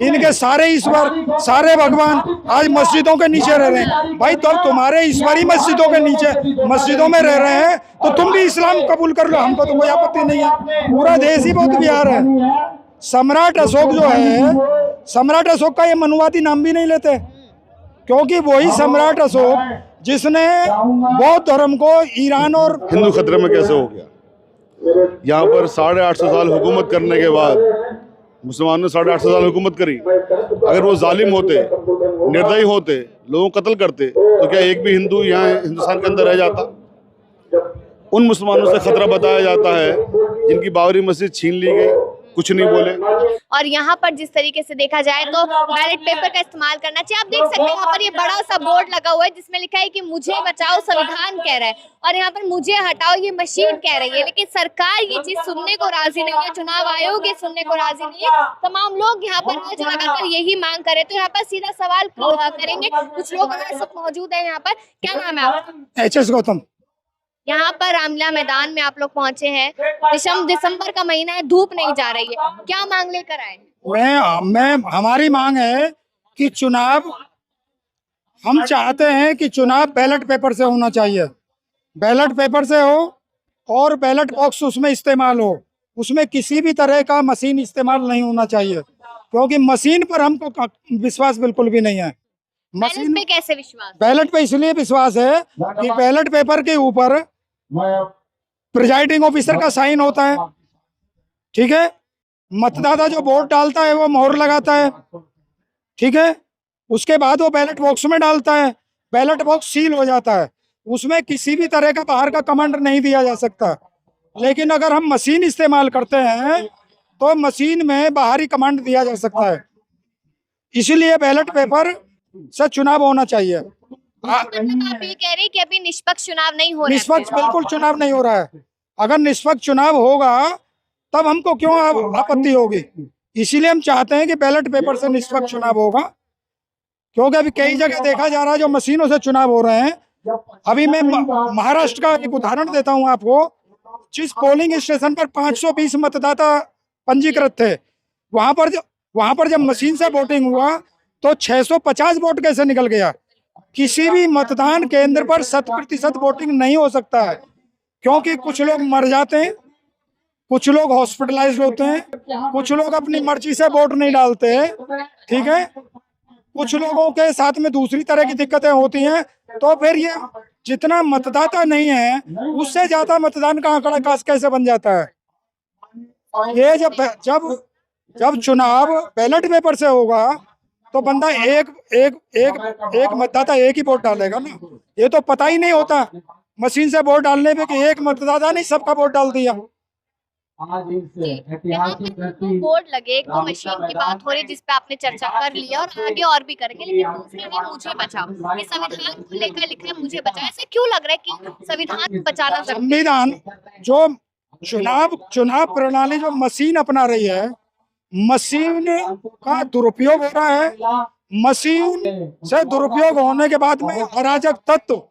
इनके सारे ईश्वर, सारे भगवान आज मस्जिदों के नीचे रह रहे हैं। भाई तो तुम्हारे ईश्वर ही मस्जिदों के नीचे, मस्जिदों में रह रहे हैं, तो तुम भी इस्लाम कबूल कर लो, हमको तो कोई आपत्ति नहीं है। पूरा देश ही बौद्ध विहार है। सम्राट अशोक जो है, सम्राट अशोक का ये मनुवादी नाम भी नहीं लेते, क्योंकि वही सम्राट अशोक जिसने बौद्ध धर्म को ईरान और हिंदू खतरे में कैसे हो गया। यहाँ पर 850 साल हुकूमत करने के बाद मुसलमानों ने 850 साल हुकूमत करी। अगर वो जालिम होते, निर्दयी होते, लोगों को कत्ल करते, तो क्या एक भी हिंदू यहाँ हिंदुस्तान के अंदर रह जाता। उन मुसलमानों से खतरा बताया जाता है जिनकी बाबरी मस्जिद छीन ली गई, कुछ नहीं बोले। और यहाँ पर जिस तरीके से देखा जाए तो बैलेट पेपर का इस्तेमाल करना चाहिए। आप देख सकते हैं यहाँ पर ये बड़ा सा बोर्ड लगा हुआ है जिसमें लिखा है कि मुझे बचाओ संविधान कह रहा है, और यहाँ पर मुझे हटाओ ये मशीन कह रही है। लेकिन सरकार ये चीज सुनने को राजी नहीं है, चुनाव आयोग ये सुनने को राजी नहीं है। तमाम लोग यहाँ पर आज लगाकर यही मांग करे। तो यहाँ पर सीधा सवाल करेंगे, कुछ लोग हमारे साथ मौजूद है यहाँ पर। क्या नाम है आपका? HS गौतम। यहाँ पर रामलीला मैदान में आप लोग पहुंचे हैं, दिसंबर का महीना है, धूप नहीं जा रही है, क्या मांग लेकर आए? मैं हमारी मांग है कि चुनाव, हम चाहते हैं कि चुनाव बैलेट पेपर से होना चाहिए, बैलेट पेपर से हो और बैलेट बॉक्स उसमें इस्तेमाल हो, उसमें किसी भी तरह का मशीन इस्तेमाल नहीं होना चाहिए, क्योंकि मशीन पर हमको विश्वास बिल्कुल भी नहीं है। मशीन पे कैसे विश्वास? बैलेट पे इसलिए विश्वास है कि बैलेट पेपर के ऊपर प्रिजाइडिंग ऑफिसर का साइन होता है, ठीक है। मतदाता जो वोट डालता है वो मोहर लगाता है, ठीक है। उसके बाद वो बैलेट बॉक्स में डालता है, बैलेट बॉक्स सील हो जाता है, उसमें किसी भी तरह का बाहर का कमांड नहीं दिया जा सकता। लेकिन अगर हम मशीन इस्तेमाल करते हैं तो मशीन में बाहरी कमांड दिया जा सकता है, इसीलिए बैलेट पेपर से चुनाव होना चाहिए। मतलब आप ये कह रहे हैं कि अभी निष्पक्ष चुनाव नहीं हो रहा है? निष्पक्ष बिल्कुल चुनाव नहीं हो रहा है। अगर निष्पक्ष चुनाव होगा तब हमको क्यों आपत्ति होगी। इसीलिए हम चाहते हैं कि बैलेट पेपर से निष्पक्ष चुनाव होगा, क्योंकि अभी कई जगह देखा जा रहा है जो मशीनों से चुनाव हो रहे हैं। अभी मैं महाराष्ट्र का एक उदाहरण देता हूं आपको। जिस पोलिंग स्टेशन पर 520 मतदाता पंजीकृत थे, वहां पर जब मशीन से वोटिंग हुआ तो 650 वोट कैसे निकल गया। किसी भी मतदान केंद्र पर 100% वोटिंग नहीं हो सकता है, क्योंकि कुछ लोग मर जाते हैं, कुछ लोग हॉस्पिटलाइज्ड होते हैं, कुछ लोग अपनी मर्जी से वोट नहीं डालते हैं, ठीक है। कुछ लोगों के साथ में दूसरी तरह की दिक्कतें होती हैं, तो फिर ये जितना मतदाता नहीं है उससे ज्यादा मतदान का आंकड़ा कैसे बन जाता है। ये जब चुनाव बैलेट पेपर से होगा तो बंदा एक मतदाता एक ही वोट डालेगा ना। ये तो पता ही नहीं होता मशीन से वोट डालने पे कि एक मतदाता नहीं सबका वोट डाल दिया। यहाँ पे बोर्ड लगे, तो मशीन की बात हो रही जिसपे आपने चर्चा कर लिया और आगे और भी करेंगे, लेकिन दूसरे में मुझे बचाओ, ये संविधान को लेकर लिखा है मुझे बचाओ। ऐसे क्यों लग रहा है कि संविधान बचाना? संविधान जो चुनाव प्रणाली जो मशीन अपना रही है, मशीन का दुरुपयोग हो रहा है। मशीन से दुरुपयोग होने के बाद में अराजक तत्व,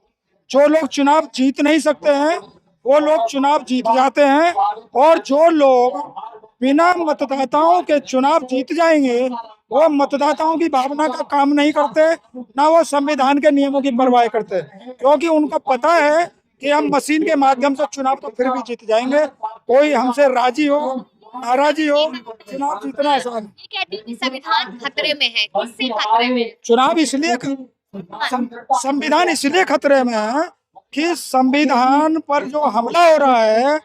जो लोग चुनाव जीत नहीं सकते हैं वो लोग चुनाव जीत जाते हैं, और जो लोग बिना मतदाताओं के चुनाव जीत जाएंगे वो मतदाताओं की भावना का काम नहीं करते, ना वो संविधान के नियमों की परवाह करते, क्योंकि उनको पता है कि हम मशीन के माध्यम से चुनाव तो फिर भी जीत जाएंगे, कोई हमसे राजी हो नाराजी हो, चुनाव जीतना आसान। ये कहती है कि संविधान खतरे में है, किससे खतरे में? चुनाव इसलिए, संविधान इसलिए खतरे में है कि संविधान पर जो हमला हो रहा है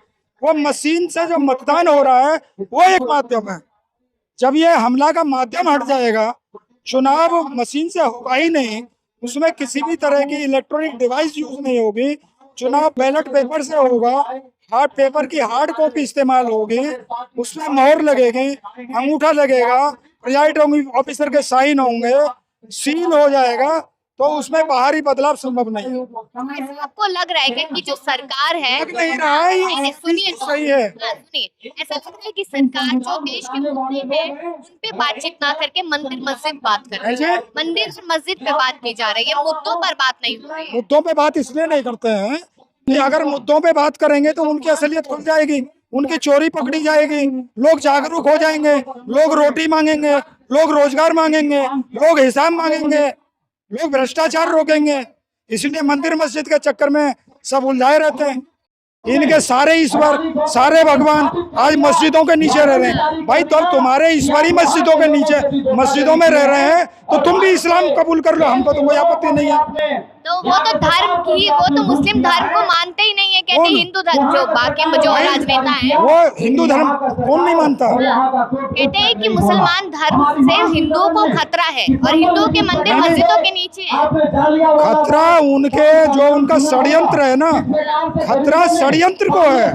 वो मशीन से जो मतदान हो रहा है वो एक माध्यम है। जब ये हमला का माध्यम हट जाएगा, चुनाव मशीन से होगा ही नहीं, उसमें किसी भी तरह की इलेक्ट्रॉनिक डिवाइस यूज नहीं होगी, चुनाव बैलेट पेपर से होगा, हार्ड पेपर की हार्ड कॉपी इस्तेमाल होगी, उसमें मोहर लगेगी, अंगूठा लगेगा, प्रिजाइडिंग ऑफिसर के साइन होंगे, सील हो जाएगा, तो उसमें बाहरी बदलाव संभव नहीं है। आपको लग रहा है कि जो सरकार है, लग नहीं रहा है, सुनिए सही है, सुनिए, ऐसा लग रहा है कि सरकार जो देश के मुद्दे हैं उन पे बातचीत ना करके मंदिर मस्जिद बात कर रही है, मंदिर और मस्जिद पे बात की जा रही है, मुद्दों पर बात नहीं हो रही है। मुद्दों पे बात इसलिए नहीं करते हैं कि अगर मुद्दों पे बात करेंगे तो उनकी असलियत खुल जाएगी, उनकी चोरी पकड़ी जाएगी, लोग जागरूक हो जाएंगे, लोग रोटी मांगेंगे, लोग रोजगार मांगेंगे, लोग हिसाब मांगेंगे, लोग भ्रष्टाचार रोकेंगे। इसलिए मंदिर मस्जिद के चक्कर में सब उलझाए रहते हैं। इनके सारे ईश्वर, सारे भगवान आज मस्जिदों के नीचे रह रहे हैं। भाई तो तुम्हारे ईश्वर ही मस्जिदों के नीचे, मस्जिदों में रह रहे हैं, तो तुम भी इस्लाम कबूल कर लो, हमको तो कोई आपत्ति नहीं है। तो वो तो धर्म की, वो तो मुस्लिम धर्म को मानते ही नहीं है, कहते हैं हिंदू धर्म, जो बाकी जो राजनेता हैं वो हिंदू धर्म कौन नहीं मानता? कहते हैं कि मुसलमान धर्म से हिंदुओं को खतरा है और हिंदुओं के मंदिर मस्जिदों के नीचे है। खतरा उनके, जो उनका षड्यंत्र है ना, खतरा षड्यंत्र को है,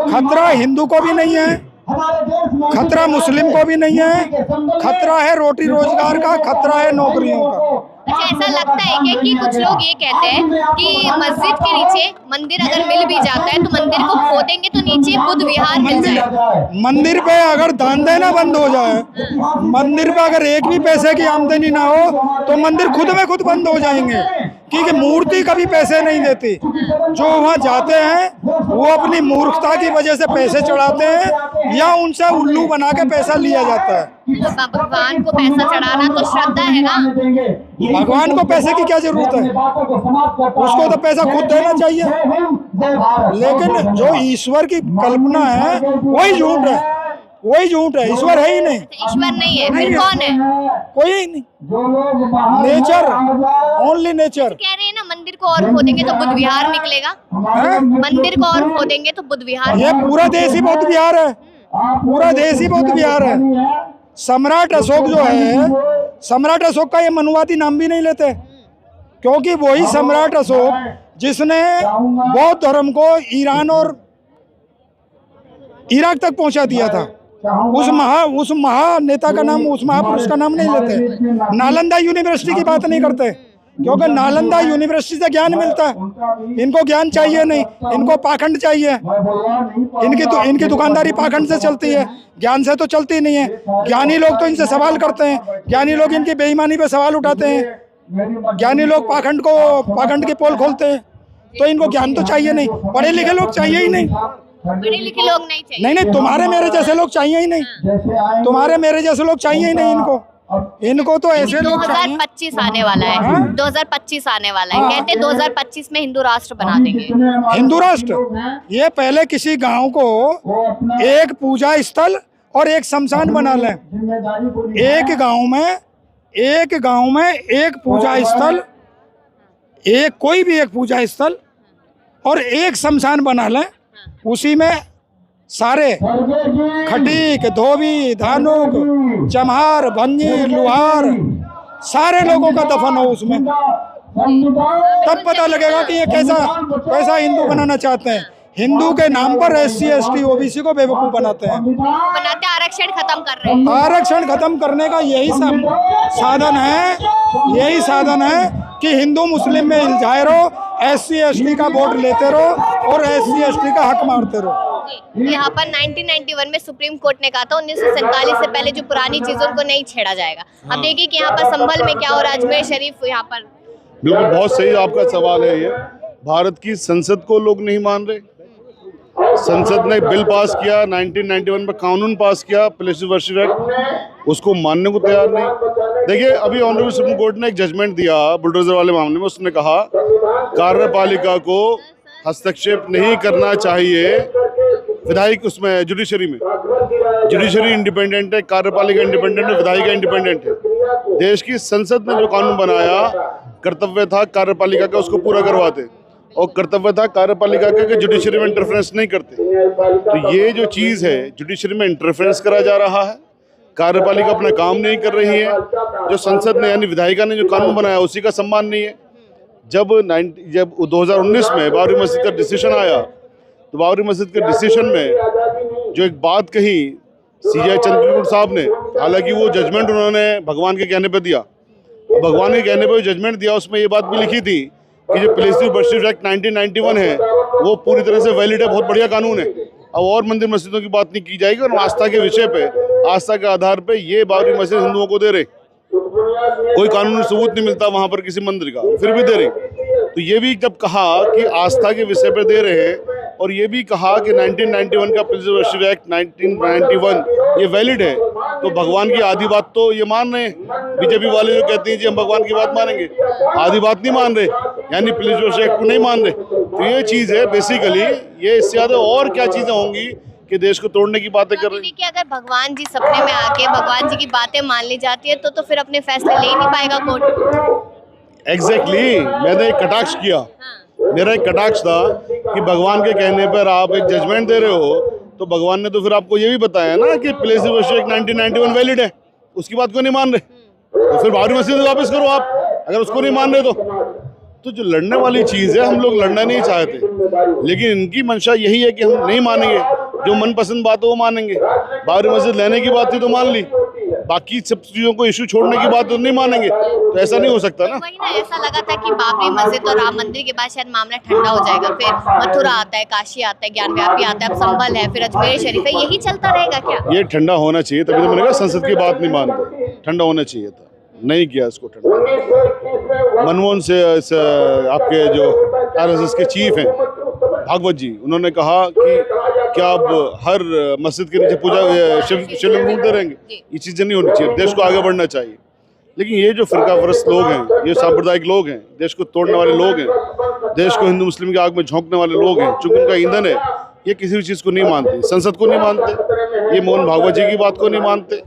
खतरा हिंदू को भी नहीं है, खतरा मुस्लिम को भी नहीं है, खतरा है रोटी रोजगार का, खतरा है नौकरियों का। अच्छा, ऐसा लगता है कि कुछ लोग ये कहते हैं कि मस्जिद के नीचे मंदिर अगर मिल भी जाता है तो मंदिर को खोदेंगे तो नीचे बुद्ध विहार मिल जाएगा। मंदिर पे अगर दान देना बंद हो जाए, मंदिर पे अगर एक भी पैसे की आमदनी ना हो तो मंदिर खुद में खुद बंद हो जाएंगे, क्योंकि मूर्ति कभी पैसे नहीं देती। जो वहाँ जाते हैं वो अपनी मूर्खता की वजह से पैसे चढ़ाते हैं या उनसे उल्लू बना के पैसा लिया जाता है। तो भगवान को पैसा चढ़ाना तो श्रद्धा है ना। भगवान को पैसे की क्या जरूरत है? उसको तो पैसा खुद देना चाहिए। लेकिन जो ईश्वर की कल्पना है वही झूठ है, वही झूठ है, ईश्वर है ही नहीं। ईश्वर नहीं है, फिर कौन है? कोई ही नहीं, नेचर, ओनली नेचर। कह रहे हैं ना मंदिर को और खोदेंगे तो बुद्ध विहार निकलेगा, मंदिर को और खोदेंगे तो बुद्ध विहार। ये पूरा देश ही बौद्ध विहार है, पूरा देश ही बौद्ध विहार है। सम्राट अशोक जो है, सम्राट अशोक का ये मनुवादी नाम भी नहीं लेते, क्योंकि वही सम्राट अशोक जिसने बौद्ध धर्म को ईरान और इराक तक पहुंचा दिया था। उस महानेता का नाम, उस महापुरुष का नाम नहीं लेते। नालंदा यूनिवर्सिटी की बात नहीं करते, क्योंकि नालंदा यूनिवर्सिटी से ज्ञान मिलता है। इनको ज्ञान चाहिए नहीं, इनको पाखंड चाहिए। इनकी दुकानदारी पाखंड से चलती है, ज्ञान से तो चलती नहीं है। ज्ञानी लोग तो इनसे सवाल करते हैं, ज्ञानी लोग इनकी बेईमानी पे सवाल उठाते हैं, ज्ञानी लोग पाखंड की पोल खोलते हैं। तो इनको ज्ञान तो चाहिए नहीं, पढ़े लिखे लोग चाहिए ही नहीं, पढ़े लिखे लोग नहीं चाहिए। नहीं, तुम्हारे मेरे जैसे लोग चाहिए ही नहीं, तुम्हारे मेरे जैसे लोग चाहिए ही नहीं इनको तो ऐसे लोग चाहिए। 2025 आने वाला है, 2025 आने वाला है, कहते हैं 2025 में हिंदू राष्ट्र बना देंगे। हिंदू राष्ट्र? ये पहले किसी गांव को एक पूजा स्थल और एक शमशान बना लें। एक गांव में एक पूजा स्थल, कोई भी एक पूजा स्थल और एक शमशान बना लें। उसी में सारे खटीक, धोबी, धानुक, चम्हार, भंगी, लुहार, सारे लोगों का दफन हो उसमें, तब पता लगेगा कि ये कैसा हिंदू बनाना चाहते हैं। हिंदू के नाम पर SC ST OBC को बेवकूफ बनाते हैं, आरक्षण खत्म कर रहे हैं। आरक्षण खत्म करने का यही साधन है कि हिंदू मुस्लिम में इल्झाए रहो, SC ST का वोट लेते रहो और SC ST का हक मारते रहो। यहाँ पर 1991 में सुप्रीम कोर्ट ने कहा था 1947 से पहले जो पुरानी चीजों को नहीं छेड़ा जाएगा। अब देखिए कि यहाँ पर संभल में क्या हो रहा है, अजमेर शरीफ यहाँ पर। बिल्कुल, बहुत सही आपका सवाल है। ये भारत की संसद को लोग नहीं मान रहे। संसद ने बिल पास किया, 1991 में कानून पास किया, प्लेसिव वर्शिप एक्ट, उसको मानने को तैयार नहीं। देखिए, अभी ऑनरेबल सुप्रीम कोर्ट ने एक जजमेंट दिया बुलडोजर वाले मामले में। उसने कहा कार्यपालिका को हस्तक्षेप नहीं करना चाहिए विधायक, उसमें जुडिशरी में। जुडिशरी इंडिपेंडेंट है, कार्यपालिका इंडिपेंडेंट है, विधायिका इंडिपेंडेंट है। देश की संसद ने जो कानून बनाया, कर्तव्य था कार्यपालिका का उसको पूरा करवाते, और कर्तव्य था कार्यपालिका का कि जुडिशरी में इंटरफेरेंस नहीं करते। तो ये जो चीज़ है, जुडिशरी में इंटरफेरेंस करा जा रहा है, कार्यपालिका अपना काम नहीं कर रही है। जो संसद ने यानी विधायिका ने जो कानून बनाया उसी का सम्मान नहीं है। जब 2019 में बाबरी मस्जिद का डिसीजन आया, तो बाबरी मस्जिद के डिसीजन में जो एक बात कही CJ चंद्रचूड़ साहब ने, हालांकि वो जजमेंट उन्होंने भगवान के कहने पे दिया, भगवान के कहने पे जजमेंट दिया, उसमें ये बात भी लिखी थी कि जो प्लेसिव वर्शिप एक्ट 1991 है वो पूरी तरह से वैलिड है, बहुत बढ़िया कानून है। अब और मंदिर मस्जिदों की बात नहीं की जाएगी, और आस्था के विषय पे, आस्था के आधार पे ये बाबरी मस्जिद हिंदुओं को दे रहे, कोई कानूनी सबूत नहीं मिलता वहां पर किसी मंदिर का, फिर भी दे रहे। तो ये भी जब कहा कि आस्था के विषय पर दे रहे हैं, और ये भी कहा कि 1991 का प्रिजर्वेशन एक्ट 1991 ये वैलिड है, तो भगवान की आधी बात तो ये मान रहे हैं। बीजेपी वाले जो कहते हैं जी हम भगवान की बात मानेंगे, आधी बात नहीं मान रहे, यानी प्रिजर्वेशन एक्ट को नहीं मान रहे। तो ये चीज़ है बेसिकली, ये इससे ज़्यादा और क्या चीज़ें होंगी कि देश को तोड़ने की बातें कर रहे हैं। देखिए, अगर भगवान जी सपने में आके भगवान जी की बातें मान ली जाती है तो फिर अपने फैसले ले ही नहीं पाएगा कोर्ट। एग्जैक्टली, मैंने एक कटाक्ष किया, मेरा एक कटाक्ष था कि भगवान के कहने पर आप एक जजमेंट दे रहे हो, तो भगवान ने तो फिर आपको ये भी बताया ना कि प्रिजर्वेशन एक्ट 1991 वैलिड है, उसकी बात को नहीं मान रहे, तो फिर बाबरी मस्जिद वापस करो आप, अगर उसको नहीं मान रहे तो जो लड़ने वाली चीज़ है, हम लोग लड़ना नहीं चाहते, लेकिन इनकी मंशा यही है कि हम नहीं मानेंगे, जो मनपसंद बात है वो मानेंगे। बाबरी मस्जिद लेने की बात थी तो मान ली, बाकी सब चीज़ों को इशू छोड़ने की बात तो नहीं मानेंगे, तो ऐसा नहीं हो सकता ना। वही ना, ऐसा लगा था कि बाबरी मस्जिद और राम मंदिर के बाद शायद मामला ठंडा हो जाएगा, फिर मथुरा आता है, काशी आता है, ज्ञानव्यापी आता है, अब संभल है, फिर अजमेर शरीफ है, यही चलता रहेगा क्या? ये ठंडा होना चाहिए, तभी तो मैंने कहा संसद की बात नहीं मानते, ठंडा होना चाहिए था, नहीं किया इसको ठंडा। मनमोहन से आपके जो RSS के चीफ हैं भागवत जी, उन्होंने कहा कि क्या अब हर मस्जिद के नीचे पूजा शिवलिंग ढूंढते रहेंगे, ये चीज़ें नहीं होनी चाहिए, देश को आगे बढ़ना चाहिए। लेकिन ये जो फिरकापरस्त लोग हैं, ये सांप्रदायिक लोग हैं, देश को तोड़ने वाले लोग हैं, देश को हिंदू मुस्लिम की आग में झोंकने वाले लोग हैं, चूंकि उनका ईंधन है, ये किसी भी चीज़ को नहीं मानते, संसद को नहीं मानते, ये मोहन भागवत जी की बात को नहीं मानते,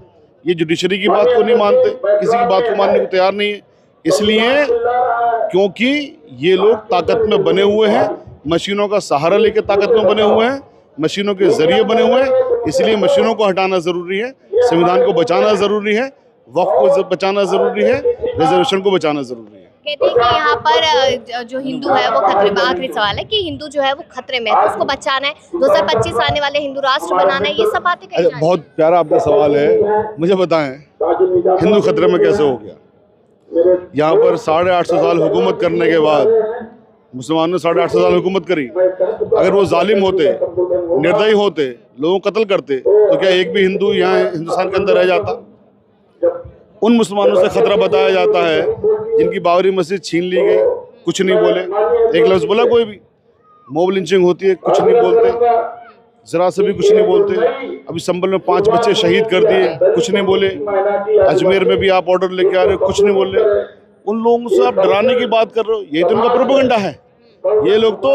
ये जुडिशरी की बात को नहीं मानते, किसी की बात को मानने को तैयार नहीं है। इसलिए क्योंकि ये लोग ताकत में बने हुए हैं, मशीनों का सहारा लेकर ताकत में बने हुए हैं, मशीनों के जरिए बने हुए हैं, इसलिए मशीनों को हटाना ज़रूरी है, संविधान को बचाना ज़रूरी है, वक्फ को बचाना ज़रूरी है, रिजर्वेशन को बचाना ज़रूरी है। कहते हैं कि यहाँ पर जो हिंदू है वो खतरे में, आखिरी सवाल है कि हिंदू जो है वो खतरे में है, तो उसको बचाना है, 2025 आने वाले हिंदू राष्ट्र बनाना है, ये सब बातें कही जा रही हैं। बहुत प्यारा आपका सवाल है, मुझे बताएं हिंदू खतरे में कैसे हो गया? यहाँ पर 850 साल हुकूमत करने के बाद मुसलमानों ने 850 साल हुकूमत करी, अगर वो जालिम होते, निर्दयी होते, लोगों को कत्ल करते, तो क्या एक भी हिंदू यहाँ हिंदुस्तान के अंदर रह जाता? उन मुसलमानों से खतरा बताया जाता है जिनकी बाबरी मस्जिद छीन ली गई, कुछ नहीं बोले, एक लफ्ज़ बोला कोई भी, मॉब लिंचिंग होती है, कुछ नहीं बोलते, ज़रा से भी कुछ नहीं बोलते। अभी संभल में 5 बच्चे शहीद कर दिए, कुछ नहीं बोले। अजमेर में भी आप ऑर्डर लेके आ रहे हो, कुछ नहीं बोल रहे। उन लोगों से आप डराने की बात कर रहे हो, यही तो उनका प्रोपेगेंडा है। ये लोग तो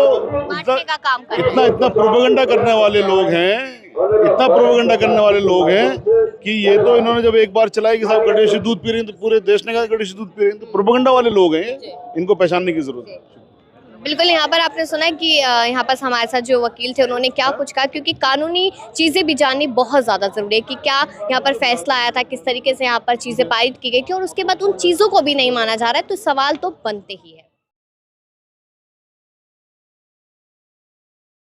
इतना प्रोपेगेंडा करने वाले लोग हैं, इतना प्रोपेगेंडा करने वाले लोग हैं कि ये तो इन्होंने जब एक बार चलाई कि साहब गणेश दूध पी रहे हैं, तो पूरे देश ने कहा गणेश दूध पी रहे हैं, तो प्रोपेगेंडा वाले लोग हैं, इनको पहचानने की जरूरत है। बिल्कुल, यहाँ पर आपने सुना कि यहाँ पर हमारे साथ जो वकील थे उन्होंने क्या कुछ कहा, क्योंकि कानूनी चीज़ें भी जाननी बहुत ज़्यादा ज़रूरी है कि क्या यहाँ पर फैसला आया था, किस तरीके से यहाँ पर चीज़ें पारित की गई थी, और उसके बाद उन चीज़ों को भी नहीं माना जा रहा है, तो सवाल तो बनते ही है।